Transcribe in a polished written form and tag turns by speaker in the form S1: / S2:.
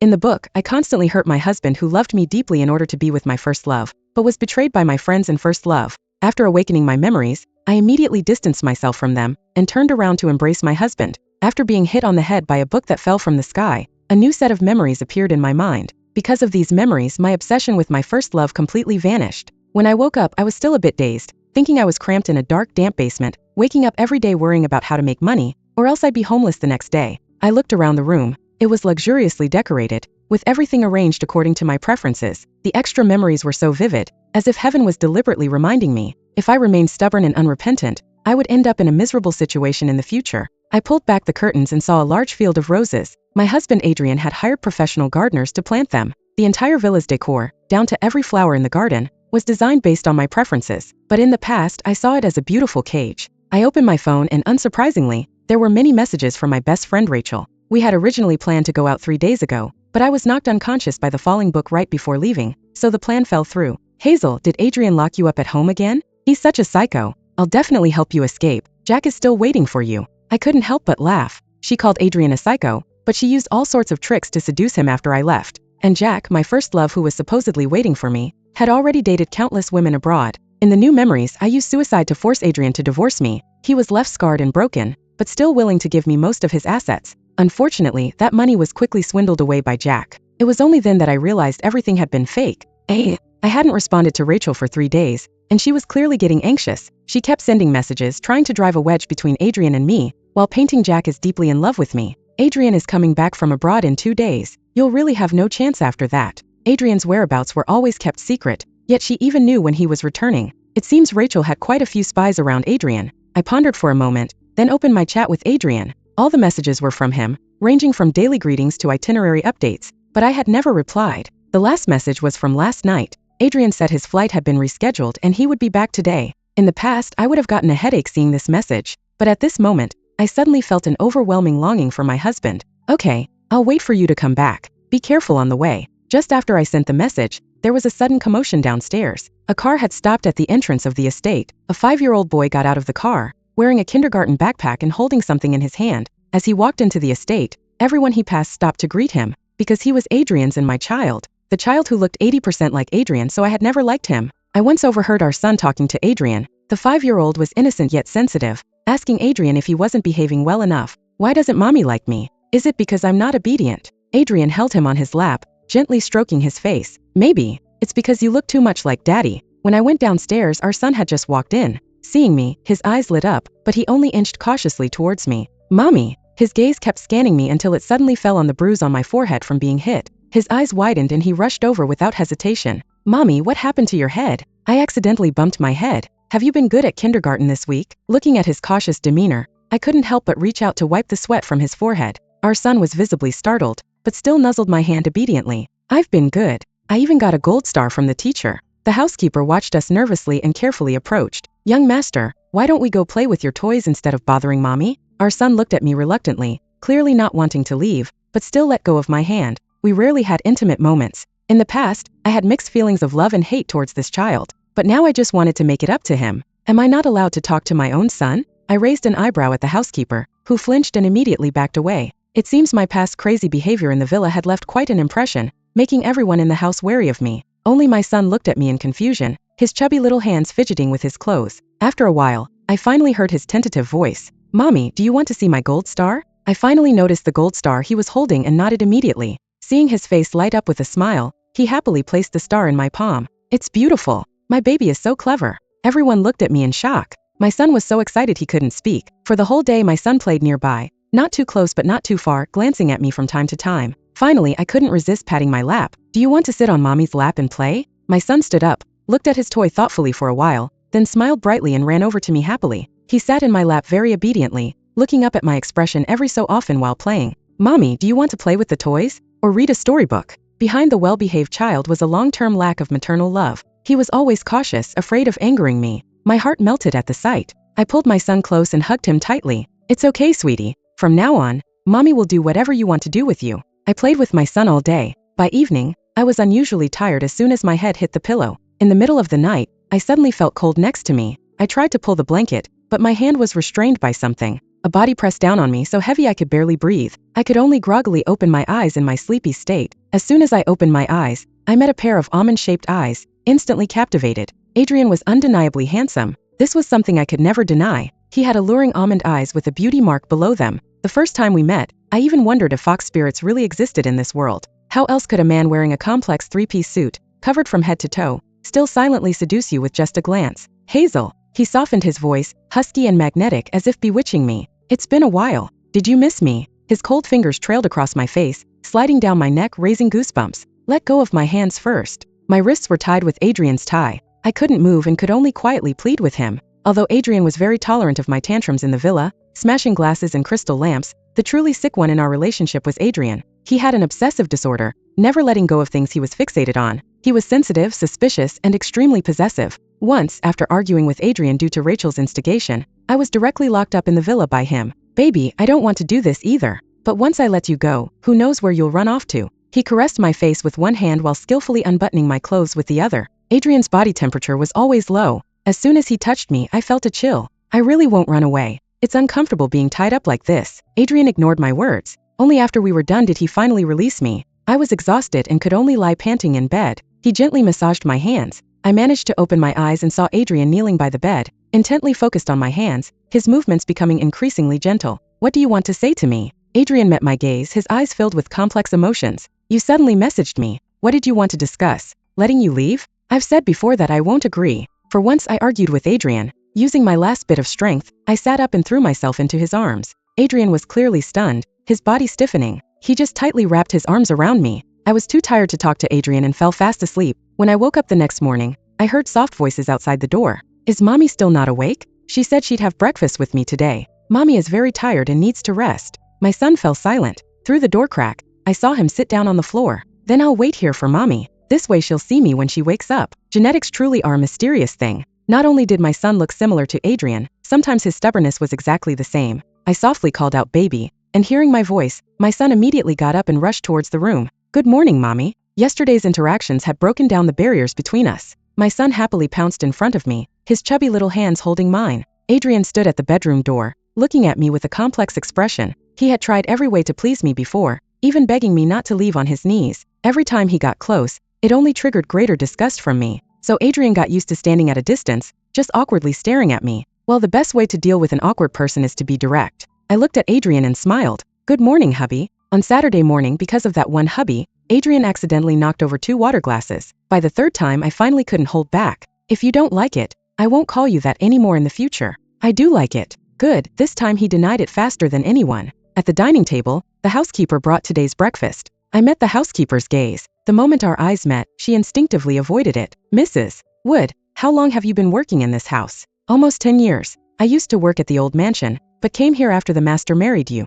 S1: In the book, I constantly hurt my husband who loved me deeply in order to be with my first love, but was betrayed by my friends and first love. After awakening my memories, I immediately distanced myself from them and turned around to embrace my husband. After being hit on the head by a book that fell from the sky, a new set of memories appeared in my mind. Because of these memories, my obsession with my first love completely vanished. When I woke up, I was still a bit dazed, thinking I was cramped in a dark, damp basement, waking up every day worrying about how to make money, or else I'd be homeless the next day. I looked around the room. It was luxuriously decorated, with everything arranged according to my preferences. The extra memories were so vivid, as if heaven was deliberately reminding me, if I remained stubborn and unrepentant, I would end up in a miserable situation in the future. I pulled back the curtains and saw a large field of roses. My husband Adrian had hired professional gardeners to plant them. The entire villa's decor, down to every flower in the garden, was designed based on my preferences, but in the past I saw it as a beautiful cage. I opened my phone and unsurprisingly, there were many messages from my best friend Rachel. We had originally planned to go out 3 days ago, but I was knocked unconscious by the falling book right before leaving, so the plan fell through. Hazel, did Adrian lock you up at home again? He's such a psycho. I'll definitely help you escape. Jack is still waiting for you. I couldn't help but laugh. She called Adrian a psycho, but she used all sorts of tricks to seduce him after I left. And Jack, my first love who was supposedly waiting for me, had already dated countless women abroad. In the new memories, I used suicide to force Adrian to divorce me. He was left scarred and broken, but still willing to give me most of his assets. Unfortunately, that money was quickly swindled away by Jack. It was only then that I realized everything had been fake. I hadn't responded to Rachel for 3 days, and she was clearly getting anxious. She kept sending messages trying to drive a wedge between Adrian and me, while painting Jack as deeply in love with me. Adrian is coming back from abroad in 2 days. You'll really have no chance after that. Adrian's whereabouts were always kept secret, yet she even knew when he was returning. It seems Rachel had quite a few spies around Adrian. I pondered for a moment, then opened my chat with Adrian. All the messages were from him, ranging from daily greetings to itinerary updates, but I had never replied. The last message was from last night. Adrian said his flight had been rescheduled and he would be back today. In the past, I would have gotten a headache seeing this message, but at this moment, I suddenly felt an overwhelming longing for my husband. Okay, I'll wait for you to come back. Be careful on the way. Just after I sent the message, there was a sudden commotion downstairs. A car had stopped at the entrance of the estate. A 5-year-old boy got out of the car, wearing a kindergarten backpack and holding something in his hand. As he walked into the estate, everyone he passed stopped to greet him, because he was Adrian's and my child. The child who looked 80% like Adrian, so I had never liked him. I once overheard our son talking to Adrian. The 5-year-old was innocent yet sensitive, asking Adrian if he wasn't behaving well enough. Why doesn't mommy like me? Is it because I'm not obedient? Adrian held him on his lap, gently stroking his face. Maybe. It's because you look too much like daddy. When I went downstairs, our son had just walked in. Seeing me, his eyes lit up, but he only inched cautiously towards me. Mommy! His gaze kept scanning me until it suddenly fell on the bruise on my forehead from being hit. His eyes widened and he rushed over without hesitation. Mommy, what happened to your head? I accidentally bumped my head. Have you been good at kindergarten this week? Looking at his cautious demeanor, I couldn't help but reach out to wipe the sweat from his forehead. Our son was visibly startled, but still nuzzled my hand obediently. I've been good. I even got a gold star from the teacher. The housekeeper watched us nervously and carefully approached. Young master, why don't we go play with your toys instead of bothering mommy? Our son looked at me reluctantly, clearly not wanting to leave, but still let go of my hand. We rarely had intimate moments. In the past, I had mixed feelings of love and hate towards this child, but now I just wanted to make it up to him. Am I not allowed to talk to my own son? I raised an eyebrow at the housekeeper, who flinched and immediately backed away. It seems my past crazy behavior in the villa had left quite an impression, making everyone in the house wary of me. Only my son looked at me in confusion, his chubby little hands fidgeting with his clothes. After a while, I finally heard his tentative voice. Mommy, do you want to see my gold star? I finally noticed the gold star he was holding and nodded immediately. Seeing his face light up with a smile, he happily placed the star in my palm. It's beautiful. My baby is so clever. Everyone looked at me in shock. My son was so excited he couldn't speak. For the whole day my son played nearby, not too close but not too far, glancing at me from time to time. Finally, I couldn't resist patting my lap. Do you want to sit on mommy's lap and play? My son stood up, looked at his toy thoughtfully for a while, then smiled brightly and ran over to me happily. He sat in my lap very obediently, looking up at my expression every so often while playing. Mommy, do you want to play with the toys? Or read a storybook? Behind the well-behaved child was a long-term lack of maternal love. He was always cautious, afraid of angering me. My heart melted at the sight. I pulled my son close and hugged him tightly. It's okay, sweetie. From now on, mommy will do whatever you want to do with you. I played with my son all day. By evening, I was unusually tired as soon as my head hit the pillow. In the middle of the night, I suddenly felt cold next to me. I tried to pull the blanket, but my hand was restrained by something. A body pressed down on me so heavy I could barely breathe. I could only groggily open my eyes in my sleepy state. As soon as I opened my eyes, I met a pair of almond-shaped eyes, instantly captivated. Adrian was undeniably handsome. This was something I could never deny. He had alluring almond eyes with a beauty mark below them. The first time we met, I even wondered if fox spirits really existed in this world. How else could a man wearing a complex three-piece suit, covered from head to toe, still silently seduce you with just a glance? Hazel. He softened his voice, husky and magnetic as if bewitching me. It's been a while. Did you miss me? His cold fingers trailed across my face, sliding down my neck, raising goosebumps. Let go of my hands first. My wrists were tied with Adrian's tie. I couldn't move and could only quietly plead with him. Although Adrian was very tolerant of my tantrums in the villa, smashing glasses and crystal lamps, the truly sick one in our relationship was Adrian. He had an obsessive disorder, never letting go of things he was fixated on. He was sensitive, suspicious, and extremely possessive. Once, after arguing with Adrian due to Rachel's instigation, I was directly locked up in the villa by him. Baby, I don't want to do this either. But once I let you go, who knows where you'll run off to? He caressed my face with one hand while skillfully unbuttoning my clothes with the other. Adrian's body temperature was always low. As soon as he touched me, I felt a chill. I really won't run away. It's uncomfortable being tied up like this. Adrian ignored my words. Only after we were done did he finally release me. I was exhausted and could only lie panting in bed. He gently massaged my hands. I managed to open my eyes and saw Adrian kneeling by the bed, intently focused on my hands, his movements becoming increasingly gentle. What do you want to say to me? Adrian met my gaze, his eyes filled with complex emotions. You suddenly messaged me. What did you want to discuss? Letting you leave? I've said before that I won't agree. For once I argued with Adrian. Using my last bit of strength, I sat up and threw myself into his arms. Adrian was clearly stunned, his body stiffening. He just tightly wrapped his arms around me. I was too tired to talk to Adrian and fell fast asleep. When I woke up the next morning, I heard soft voices outside the door. Is Mommy still not awake? She said she'd have breakfast with me today. Mommy is very tired and needs to rest. My son fell silent. Through the door crack, I saw him sit down on the floor. Then I'll wait here for Mommy. This way she'll see me when she wakes up. Genetics truly are a mysterious thing. Not only did my son look similar to Adrian, sometimes his stubbornness was exactly the same. I softly called out baby, and hearing my voice, my son immediately got up and rushed towards the room. Good morning, Mommy. Yesterday's interactions had broken down the barriers between us. My son happily pounced in front of me, his chubby little hands holding mine. Adrian stood at the bedroom door, looking at me with a complex expression. He had tried every way to please me before, even begging me not to leave on his knees. Every time he got close, it only triggered greater disgust from me. So Adrian got used to standing at a distance, just awkwardly staring at me. Well, the best way to deal with an awkward person is to be direct. I looked at Adrian and smiled. Good morning, hubby. On Saturday morning, because of that one hubby, Adrian accidentally knocked over 2 water glasses. By the 3rd time, I finally couldn't hold back. If you don't like it, I won't call you that anymore in the future. I do like it. Good. This time he denied it faster than anyone. At the dining table, the housekeeper brought today's breakfast. I met the housekeeper's gaze. The moment our eyes met, she instinctively avoided it. Mrs. Wood, how long have you been working in this house? Almost 10 years. I used to work at the old mansion, but came here after the master married you.